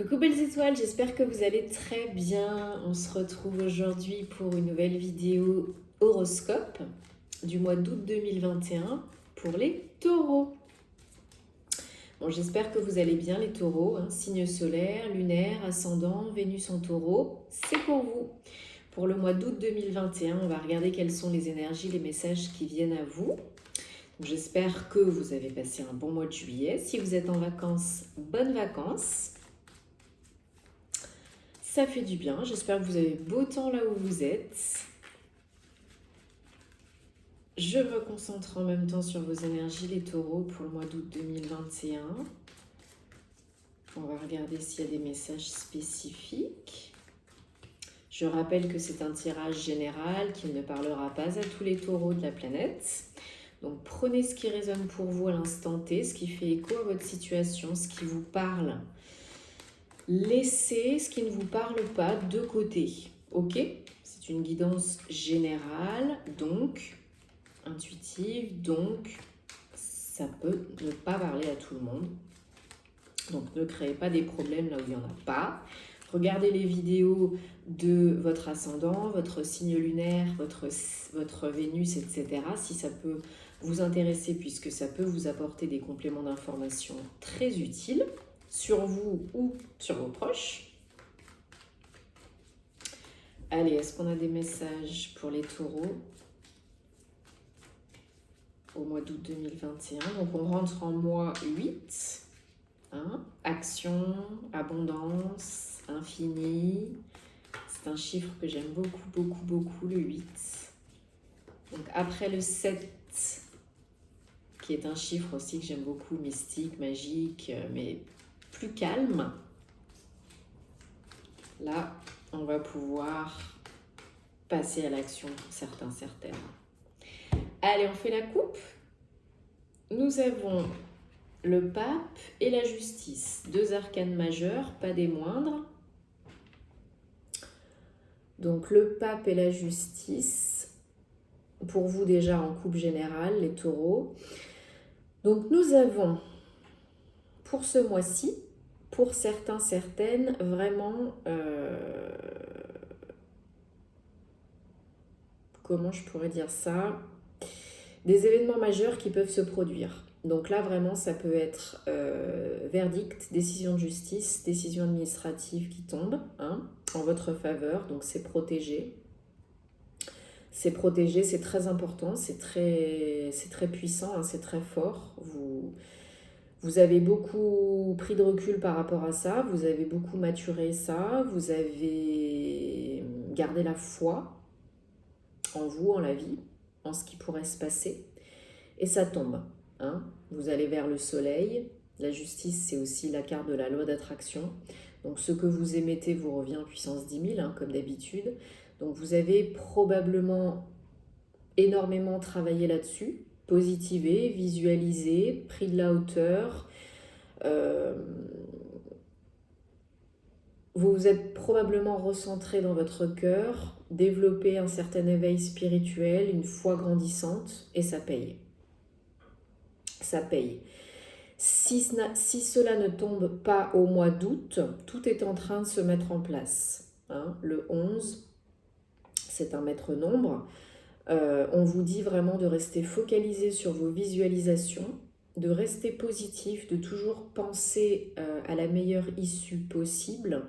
Coucou belles étoiles, j'espère que vous allez très bien. On se retrouve aujourd'hui pour une nouvelle vidéo horoscope du mois d'août 2021 pour les taureaux. Bon, j'espère que vous allez bien les taureaux, hein, signe solaire, lunaire, ascendant, Vénus en taureau, c'est pour vous. Pour le mois d'août 2021, on va regarder quelles sont les énergies, les messages qui viennent à vous. J'espère que vous avez passé un bon mois de juillet. Si vous êtes en vacances, bonnes vacances. Ça fait du bien. J'espère que vous avez beau temps là où vous êtes. Je me concentre en même temps sur vos énergies, les taureaux, pour le mois d'août 2021. On va regarder s'il y a des messages spécifiques. Je rappelle que c'est un tirage général qui ne parlera pas à tous les taureaux de la planète. Donc prenez ce qui résonne pour vous à l'instant T, ce qui fait écho à votre situation, ce qui vous parle. Laissez ce qui ne vous parle pas de côté, ok? C'est une guidance générale, donc intuitive, donc ça peut ne pas parler à tout le monde. Donc ne créez pas des problèmes là où il n'y en a pas. Regardez les vidéos de votre ascendant, votre signe lunaire, votre Vénus, etc. si ça peut vous intéresser, puisque ça peut vous apporter des compléments d'information très utiles sur vous ou sur vos proches. Allez, est-ce qu'on a des messages pour les taureaux au mois d'août 2021? Donc on rentre en mois 8. Hein? Action, abondance, infini. C'est un chiffre que j'aime beaucoup, beaucoup, beaucoup, le 8. Donc après le 7, qui est un chiffre aussi que j'aime beaucoup, mystique, magique, mais plus calme. Là, on va pouvoir passer à l'action pour certains, certaines. Allez, on fait la coupe. Nous avons le pape et la justice. Deux arcanes majeurs, pas des moindres. Donc le pape et la justice, pour vous déjà en coupe générale, les taureaux. Donc nous avons, pour ce mois-ci, pour certains, certaines, vraiment, comment je pourrais dire ça, des événements majeurs qui peuvent se produire. Donc là, vraiment, ça peut être verdict, décision de justice, décision administrative qui tombe hein, en votre faveur. Donc c'est protégé. C'est protégé, c'est très important, c'est très puissant, hein, c'est très fort. Vous avez beaucoup pris de recul par rapport à ça, vous avez beaucoup maturé ça, vous avez gardé la foi en vous, en la vie, en ce qui pourrait se passer. Et ça tombe. Hein. Vous allez vers le soleil. La justice, c'est aussi la carte de la loi d'attraction. Donc ce que vous émettez vous revient puissance 10 000, hein, comme d'habitude. Donc vous avez probablement énormément travaillé là-dessus, positivé, visualisé, pris de la hauteur. Vous vous êtes probablement recentré dans votre cœur, développé un certain éveil spirituel, une foi grandissante, et ça paye. Ça paye. Si cela ne tombe pas au mois d'août, tout est en train de se mettre en place. Hein. Le 11, c'est un maître nombre. On vous dit vraiment de rester focalisé sur vos visualisations, de rester positif, de toujours penser à la meilleure issue possible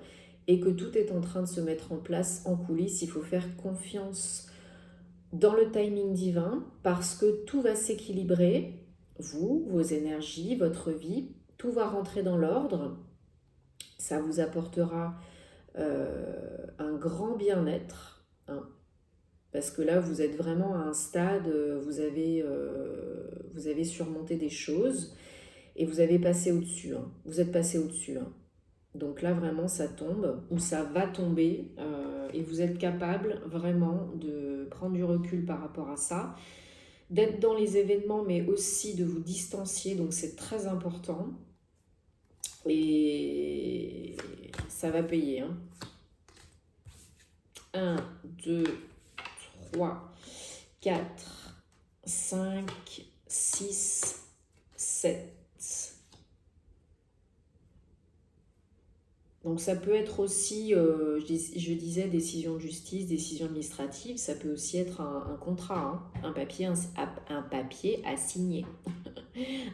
et que tout est en train de se mettre en place en coulisses. Il faut faire confiance dans le timing divin parce que tout va s'équilibrer. Vous, vos énergies, votre vie, tout va rentrer dans l'ordre. Ça vous apportera un grand bien-être. Hein. Parce que là, vous êtes vraiment à un stade, vous avez surmonté des choses et vous avez passé au-dessus. Hein. Vous êtes passé au-dessus. Hein. Donc là, vraiment, ça tombe ou ça va tomber et vous êtes capable vraiment de prendre du recul par rapport à ça, d'être dans les événements, mais aussi de vous distancier. Donc c'est très important et ça va payer. Hein. 1, 2, 3, 4, 5, 6, 7. Donc ça peut être aussi, je disais, décision de justice, décision administrative, ça peut aussi être un contrat, hein, un papier à signer,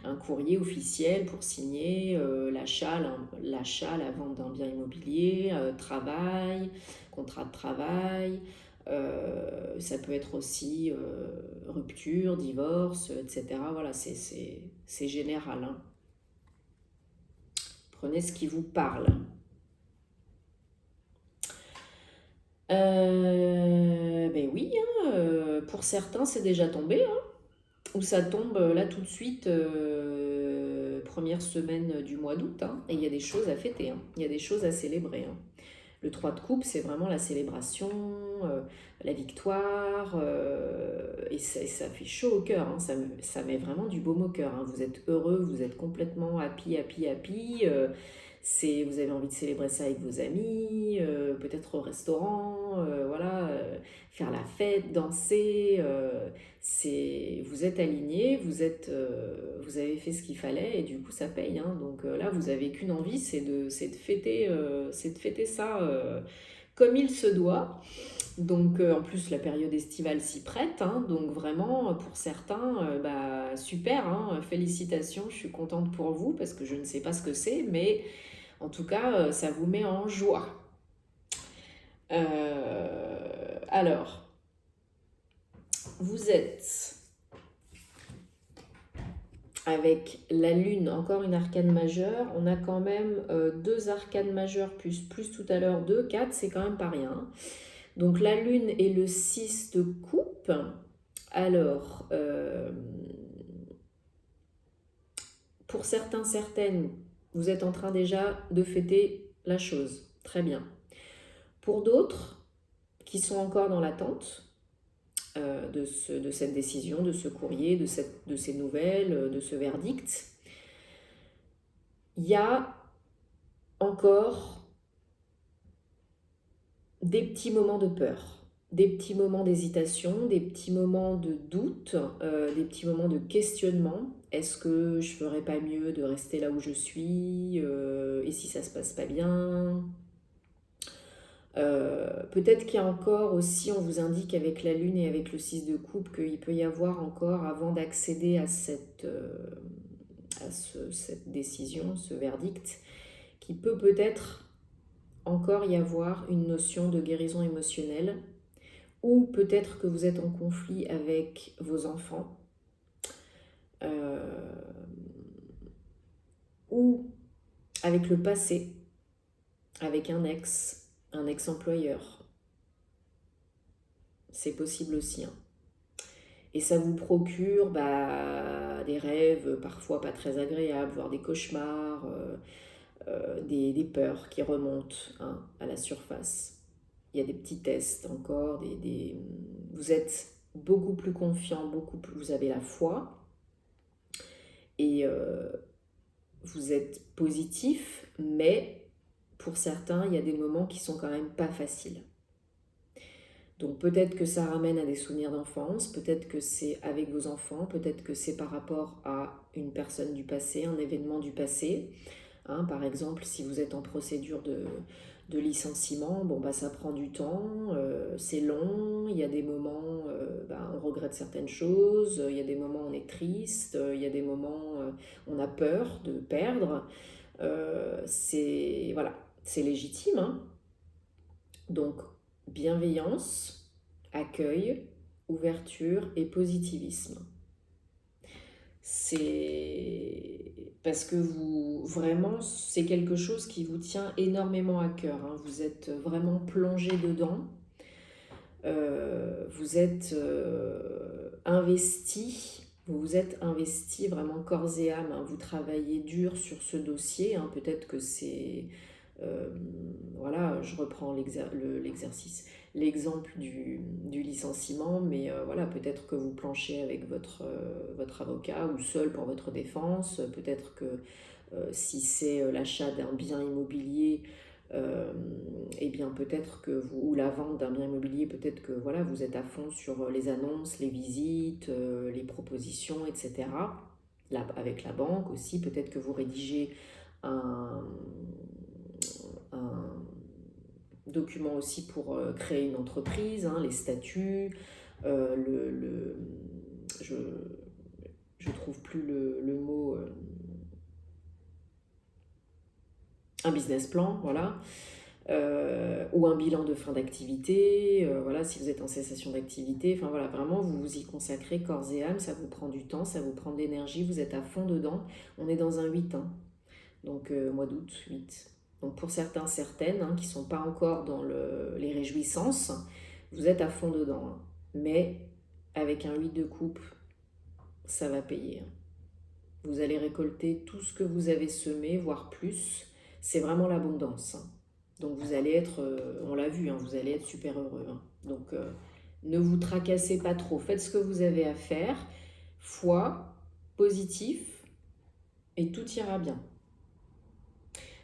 un courrier officiel pour signer la vente d'un bien immobilier, travail, contrat de travail. Ça peut être aussi rupture, divorce, etc. Voilà, c'est général, hein. Prenez ce qui vous parle. Ben oui, hein, pour certains c'est déjà tombé, hein, ou ça tombe là tout de suite, première semaine du mois d'août, hein, et il y a des choses à fêter, hein, il y a des choses à célébrer, hein. Le 3 de coupe, c'est vraiment la célébration, la victoire, et ça fait chaud au cœur, hein, ça met vraiment du baume au cœur, hein. Vous êtes heureux, vous êtes complètement happy, happy, happy. Vous avez envie de célébrer ça avec vos amis, peut-être au restaurant, voilà, faire la fête, danser. Vous êtes aligné, vous avez fait ce qu'il fallait et du coup ça paye, hein. Donc là, vous avez qu'une envie, c'est de fêter ça comme il se doit. Donc en plus la période estivale s'y prête, hein. Donc vraiment pour certains, bah, super, hein, félicitations, je suis contente pour vous parce que je ne sais pas ce que c'est, mais en tout cas, ça vous met en joie. Alors, vous êtes avec la lune, encore une arcane majeure. On a quand même deux arcanes majeures plus tout à l'heure 2, 4, c'est quand même pas rien. Donc la lune est le 6 de coupe. Alors, pour certains, certaines, vous êtes en train déjà de fêter la chose. Très bien. Pour d'autres qui sont encore dans l'attente de cette décision, de ce courrier, de ces nouvelles, de ce verdict, il y a encore des petits moments de peur, des petits moments d'hésitation, des petits moments de doute, des petits moments de questionnement. Est-ce que je ferais pas mieux de rester là où je suis, et si ça se passe pas bien? Peut-être qu'il y a encore aussi, on vous indique avec la lune et avec le 6 de coupe qu'il peut y avoir encore, avant d'accéder à cette décision, ce verdict, qu'il peut peut-être encore y avoir une notion de guérison émotionnelle, ou peut-être que vous êtes en conflit avec vos enfants, ou avec le passé, avec un ex-employeur. C'est possible aussi, hein. Et ça vous procure des rêves parfois pas très agréables, voire des cauchemars, des peurs qui remontent, hein, à la surface. Il y a des petits tests encore, vous êtes beaucoup plus confiant, vous avez la foi, et vous êtes positif, mais pour certains, il y a des moments qui sont quand même pas faciles. Donc peut-être que ça ramène à des souvenirs d'enfance, peut-être que c'est avec vos enfants, peut-être que c'est par rapport à une personne du passé, un événement du passé. Hein, par exemple, si vous êtes en procédure de licenciement, bon, ça prend du temps, c'est long, il y a des moments on regrette certaines choses, il y a des moments on est triste, il y a des moments on a peur de perdre. Voilà, c'est légitime, hein. Donc, bienveillance, accueil, ouverture et positivisme. C'est parce que vraiment, c'est quelque chose qui vous tient énormément à cœur, hein. Vous êtes vraiment plongé dedans. Vous êtes investi. Vous vous êtes investi vraiment corps et âme, hein. Vous travaillez dur sur ce dossier, hein. Peut-être que c'est... voilà, je reprends l'exercice, l'exemple du licenciement, mais voilà, peut-être que vous planchez avec votre avocat ou seul pour votre défense, peut-être que si c'est l'achat d'un bien immobilier, eh bien peut-être que ou la vente d'un bien immobilier, peut-être que voilà, vous êtes à fond sur les annonces, les visites, les propositions, etc. Là, avec la banque aussi, peut-être que vous rédigez un document aussi pour créer une entreprise, hein, les statuts, je ne trouve plus le mot, un business plan, voilà. Ou un bilan de fin d'activité, voilà, si vous êtes en cessation d'activité, enfin voilà, vraiment vous vous y consacrez corps et âme, ça vous prend du temps, ça vous prend de l'énergie, vous êtes à fond dedans. On est dans un 8, hein, donc mois d'août, 8. Donc pour certains, certaines, hein, qui ne sont pas encore dans les réjouissances, vous êtes à fond dedans, hein. Mais avec un 8 de coupe, ça va payer, hein. Vous allez récolter tout ce que vous avez semé, voire plus. C'est vraiment l'abondance, hein. Donc vous allez être, on l'a vu, hein, vous allez être super heureux, hein. Donc ne vous tracassez pas trop. Faites ce que vous avez à faire. Foi, positif, et tout ira bien.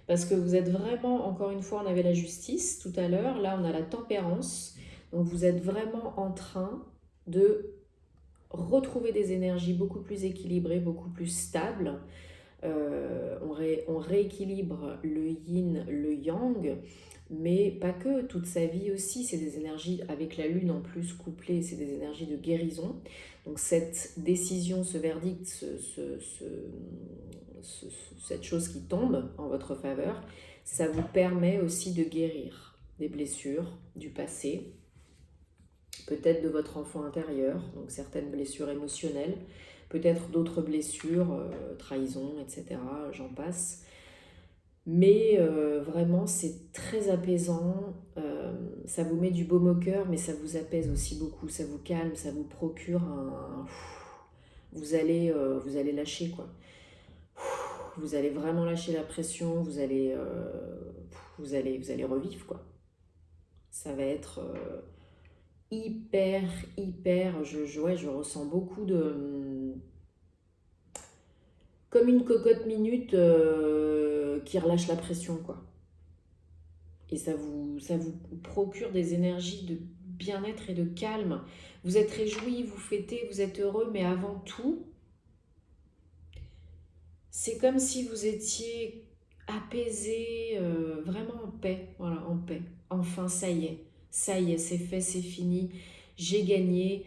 Parce que vous êtes vraiment, encore une fois, on avait la justice tout à l'heure, là on a la tempérance. Donc vous êtes vraiment en train de retrouver des énergies beaucoup plus équilibrées, beaucoup plus stables. On rééquilibre le yin, le yang, mais pas que, toute sa vie aussi, c'est des énergies avec la lune en plus couplée, c'est des énergies de guérison. Donc cette décision, ce verdict, cette chose qui tombe en votre faveur, ça vous permet aussi de guérir des blessures du passé, peut-être de votre enfant intérieur, donc certaines blessures émotionnelles, peut-être d'autres blessures, trahison, etc., j'en passe. Mais vraiment, c'est très apaisant, ça vous met du baume au cœur, mais ça vous apaise aussi beaucoup, ça vous calme, ça vous procure vous allez lâcher, quoi. Vous allez vraiment lâcher la pression, vous allez revivre, quoi. Ça va être hyper, je ressens beaucoup de... comme une cocotte minute qui relâche la pression, quoi. Et ça vous procure des énergies de bien-être et de calme. Vous êtes réjouis, vous fêtez, vous êtes heureux, mais avant tout, c'est comme si vous étiez apaisé, vraiment en paix. Voilà, en paix. Enfin, ça y est, c'est fait, c'est fini. J'ai gagné.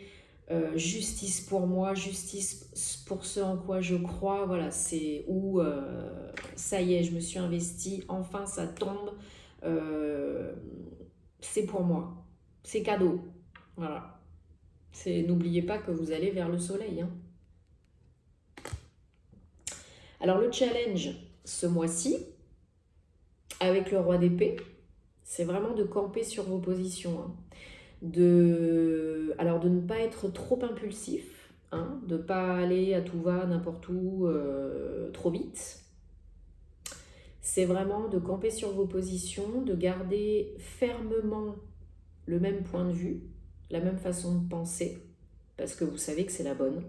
Justice pour moi, justice pour ce en quoi je crois. Voilà, c'est où ça y est, je me suis investie. Enfin, ça tombe. C'est pour moi. C'est cadeau. Voilà. N'oubliez pas que vous allez vers le soleil, hein. Alors le challenge ce mois-ci, avec le roi d'épée, c'est vraiment de camper sur vos positions, hein. Alors de ne pas être trop impulsif, hein, de ne pas aller à tout va, n'importe où, trop vite. C'est vraiment de camper sur vos positions, de garder fermement le même point de vue, la même façon de penser, parce que vous savez que c'est la bonne,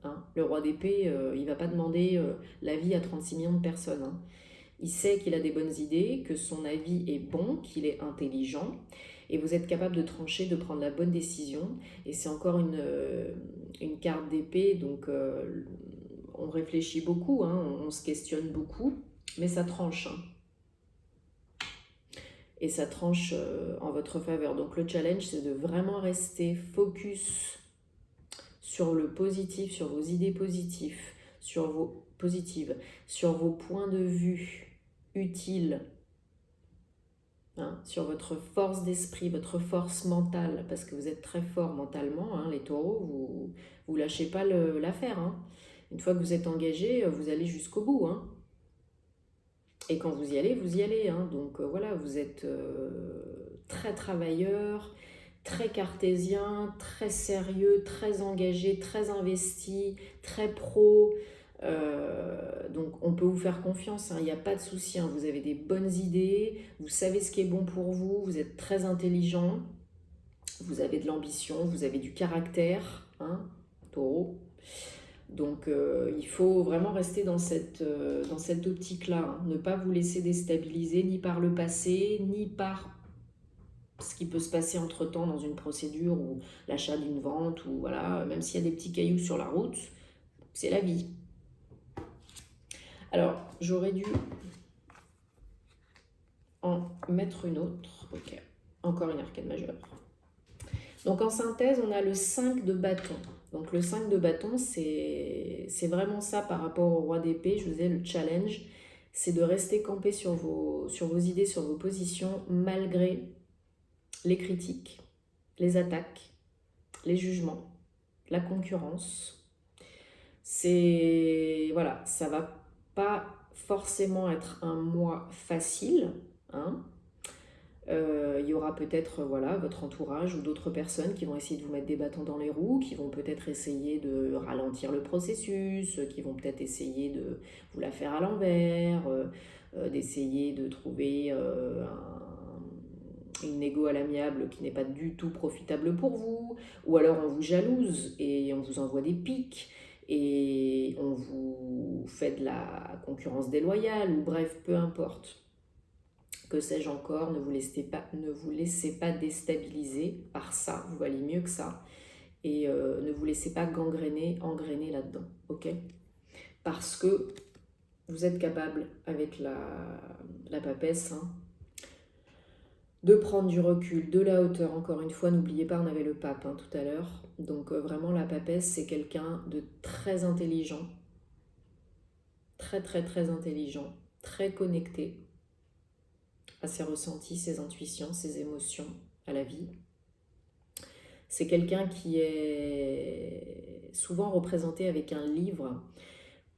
hein. Le roi d'épée, il ne va pas demander l'avis à 36 millions de personnes, hein. Il sait qu'il a des bonnes idées, que son avis est bon, qu'il est intelligent, et vous êtes capable de trancher, de prendre la bonne décision. Et c'est encore une carte d'épée, donc on réfléchit beaucoup, hein, on se questionne beaucoup, mais ça tranche, hein. Et ça tranche en votre faveur. Donc le challenge, c'est de vraiment rester focus sur le positif, sur vos idées positives, sur vos points de vue utiles, hein, sur votre force d'esprit, votre force mentale, parce que vous êtes très fort mentalement, hein, les taureaux, vous lâchez pas l'affaire, hein. Une fois que vous êtes engagé, vous allez jusqu'au bout, hein. Et quand vous y allez, hein. Donc voilà, vous êtes très travailleur, très cartésien, très sérieux, très engagé, très investi, très pro. Donc on peut vous faire confiance, hein, il n'y a pas de souci, hein. Vous avez des bonnes idées, vous savez ce qui est bon pour vous, vous êtes très intelligent, vous avez de l'ambition, vous avez du caractère, hein, taureau. Donc il faut vraiment rester dans cette optique-là, hein. Ne pas vous laisser déstabiliser ni par le passé, ni par ce qui peut se passer entre-temps dans une procédure ou l'achat d'une vente, ou voilà, même s'il y a des petits cailloux sur la route, c'est la vie. Alors, j'aurais dû en mettre une autre. Ok. encore une arcane majeure. Donc en synthèse, on a le 5 de bâton. Donc le 5 de bâton, c'est vraiment ça par rapport au roi d'épée. Je vous disais, le challenge, c'est de rester campé sur vos idées, sur vos positions, malgré les critiques, les attaques, les jugements, la concurrence. Voilà, ça va pas forcément être un mois facile, hein. Il y aura peut-être voilà, votre entourage ou d'autres personnes qui vont essayer de vous mettre des bâtons dans les roues, qui vont peut-être essayer de ralentir le processus, qui vont peut-être essayer de vous la faire à l'envers, d'essayer de trouver une négo à l'amiable qui n'est pas du tout profitable pour vous, ou alors on vous jalouse et on vous envoie des pics et on vous fait de la concurrence déloyale, ou bref, peu importe. Que sais-je encore, ne vous laissez pas déstabiliser par ça, vous valez mieux que ça. Et ne vous laissez pas engrainer là-dedans, ok? Parce que vous êtes capable, avec la papesse, hein, de prendre du recul, de la hauteur. Encore une fois, n'oubliez pas, on avait le pape hein, tout à l'heure. Donc vraiment, la papesse, c'est quelqu'un de très intelligent, très très très intelligent, très connecté à ses ressentis, ses intuitions, ses émotions, à la vie. C'est quelqu'un qui est souvent représenté avec un livre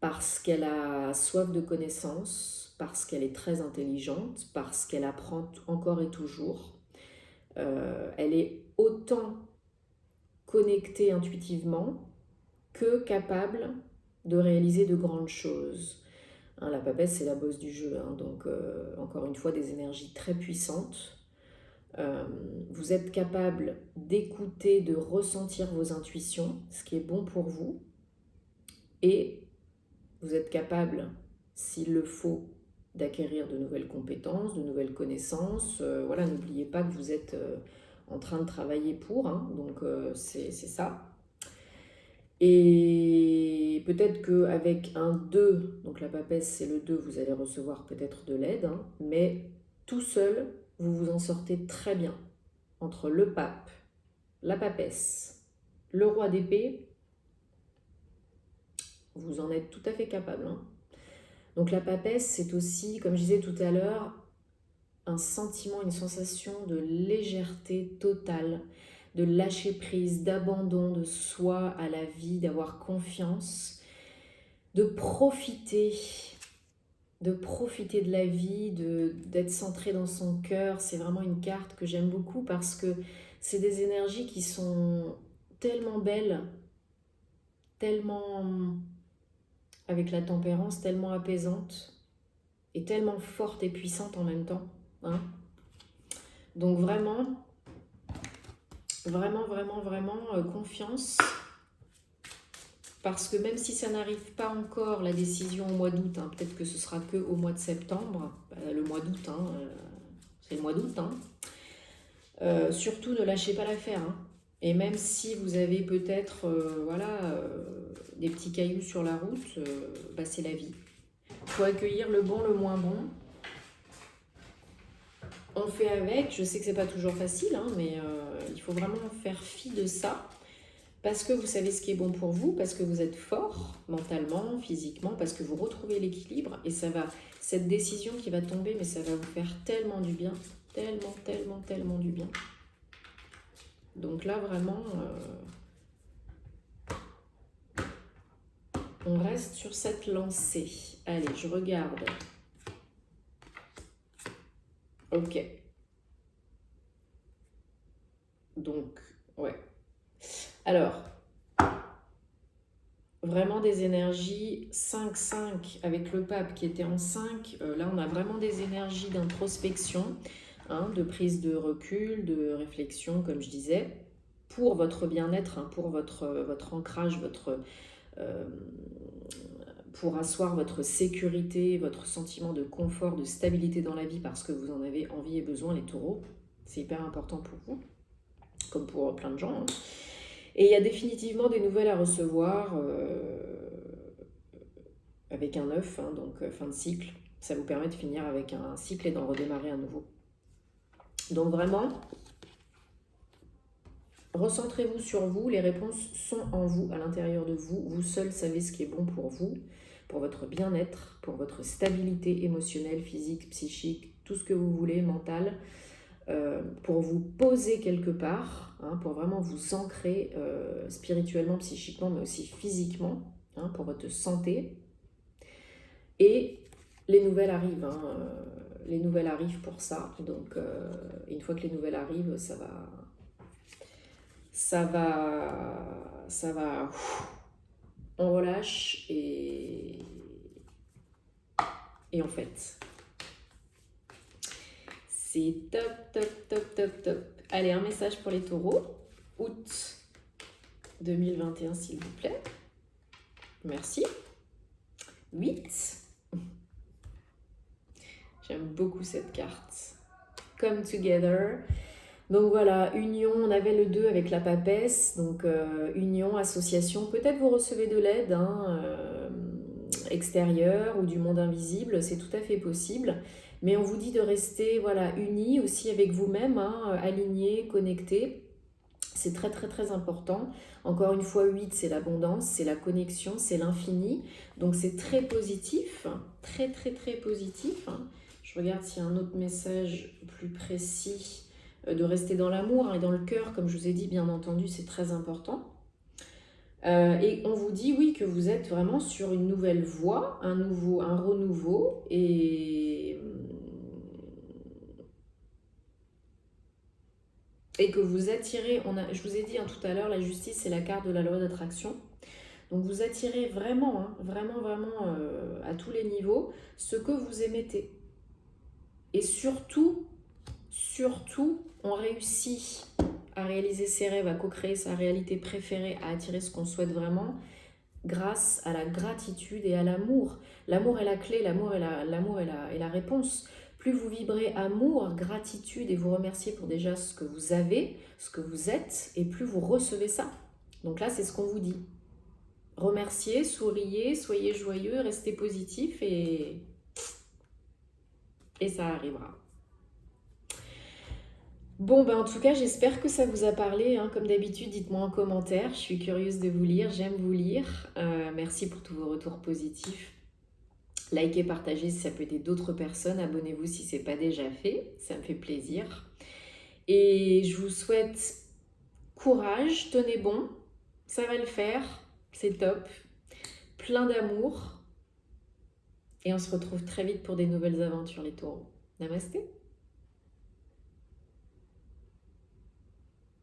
parce qu'elle a soif de connaissances, parce qu'elle est très intelligente, parce qu'elle apprend encore et toujours. Elle est autant connectée intuitivement que capable de réaliser de grandes choses. Hein, la papesse, c'est la bosse du jeu, hein, donc encore une fois, des énergies très puissantes. Vous êtes capable d'écouter, de ressentir vos intuitions, ce qui est bon pour vous, et vous êtes capable, s'il le faut, d'acquérir de nouvelles compétences, de nouvelles connaissances. Voilà, n'oubliez pas que vous êtes en train de travailler pour, hein, donc c'est ça. Et peut-être qu'avec un 2, donc la papesse c'est le 2, vous allez recevoir peut-être de l'aide, hein, mais tout seul, vous vous en sortez très bien. Entre le pape, la papesse, le roi d'épée, vous en êtes tout à fait capable. Hein. Donc la papesse, c'est aussi, comme je disais tout à l'heure, un sentiment, une sensation de légèreté totale, de lâcher prise, d'abandon de soi à la vie, d'avoir confiance, de profiter de la vie, d'être centré dans son cœur. C'est vraiment une carte que j'aime beaucoup parce que c'est des énergies qui sont tellement belles, tellement avec la tempérance, tellement apaisantes et tellement fortes et puissantes en même temps. Hein. Donc vraiment, confiance. Parce que même si ça n'arrive pas encore, la décision au mois d'août, hein, peut-être que ce sera que au mois de septembre, le mois d'août, hein, c'est le mois d'août, hein, surtout ne lâchez pas l'affaire. Hein. Et même si vous avez peut-être des petits cailloux sur la route, c'est la vie. Il faut accueillir le bon, le moins bon. On fait avec, je sais que c'est pas toujours facile, hein, mais il faut vraiment faire fi de ça. Parce que vous savez ce qui est bon pour vous, parce que vous êtes fort mentalement, physiquement, parce que vous retrouvez l'équilibre et cette décision qui va tomber, mais ça va vous faire tellement du bien, tellement du bien. Donc là, vraiment, on reste sur cette lancée. Allez, je regarde. Ok. Donc, ouais. Alors, vraiment des énergies 5-5 avec le pape qui était en 5. Là, on a vraiment des énergies d'introspection, hein, de prise de recul, de réflexion, comme je disais, pour votre bien-être, hein, pour votre ancrage, pour asseoir votre sécurité, votre sentiment de confort, de stabilité dans la vie parce que vous en avez envie et besoin, les taureaux. C'est hyper important pour vous, comme pour plein de gens. Hein. Et il y a définitivement des nouvelles à recevoir avec un 9, hein, donc fin de cycle. Ça vous permet de finir avec un cycle et d'en redémarrer à nouveau. Donc vraiment, recentrez-vous sur vous, les réponses sont en vous, à l'intérieur de vous. Vous seul savez ce qui est bon pour vous, pour votre bien-être, pour votre stabilité émotionnelle, physique, psychique, tout ce que vous voulez, mental, pour vous poser quelque part, hein, pour vraiment vous ancrer spirituellement, psychiquement, mais aussi physiquement, hein, pour votre santé. Et les nouvelles arrivent, hein, les nouvelles arrivent pour ça. Donc, une fois que les nouvelles arrivent, ça va, on relâche et en fait, c'est top, top, top, top, top. Allez, un message pour les taureaux. Août 2021, s'il vous plaît. Merci. 8. J'aime beaucoup cette carte. Come together. Donc voilà, union, on avait le 2 avec la papesse, donc union, association, peut-être vous recevez de l'aide extérieure ou du monde invisible, c'est tout à fait possible, mais on vous dit de rester voilà, unis aussi avec vous-même, hein, alignés, connectés, c'est très très très important. Encore une fois, 8 c'est l'abondance, c'est la connexion, c'est l'infini, donc c'est très positif, très très très positif. Je regarde s'il y a un autre message plus précis. De rester dans l'amour, hein, et dans le cœur, comme je vous ai dit, bien entendu, c'est très important. Et on vous dit, oui, que vous êtes vraiment sur une nouvelle voie, un renouveau, et que vous attirez, je vous ai dit, hein, tout à l'heure, la justice, c'est la carte de la loi d'attraction. Donc vous attirez vraiment, hein, vraiment, vraiment, à tous les niveaux, ce que vous émettez. Et surtout, on réussit à réaliser ses rêves, à co-créer sa réalité préférée, à attirer ce qu'on souhaite vraiment, grâce à la gratitude et à l'amour. L'amour est la clé, l'amour est la réponse. Plus vous vibrez amour, gratitude et vous remerciez pour déjà ce que vous avez, ce que vous êtes, et plus vous recevez ça. Donc là, c'est ce qu'on vous dit. Remerciez, souriez, soyez joyeux, restez positif et ça arrivera. Bon, ben en tout cas, j'espère que ça vous a parlé. Hein. Comme d'habitude, dites-moi en commentaire. Je suis curieuse de vous lire, j'aime vous lire. Merci pour tous vos retours positifs. Likez, partagez si ça peut aider d'autres personnes. Abonnez-vous si ce n'est pas déjà fait. Ça me fait plaisir. Et je vous souhaite courage, tenez bon. Ça va le faire. C'est top. Plein d'amour. Et on se retrouve très vite pour des nouvelles aventures, les taureaux. Namasté.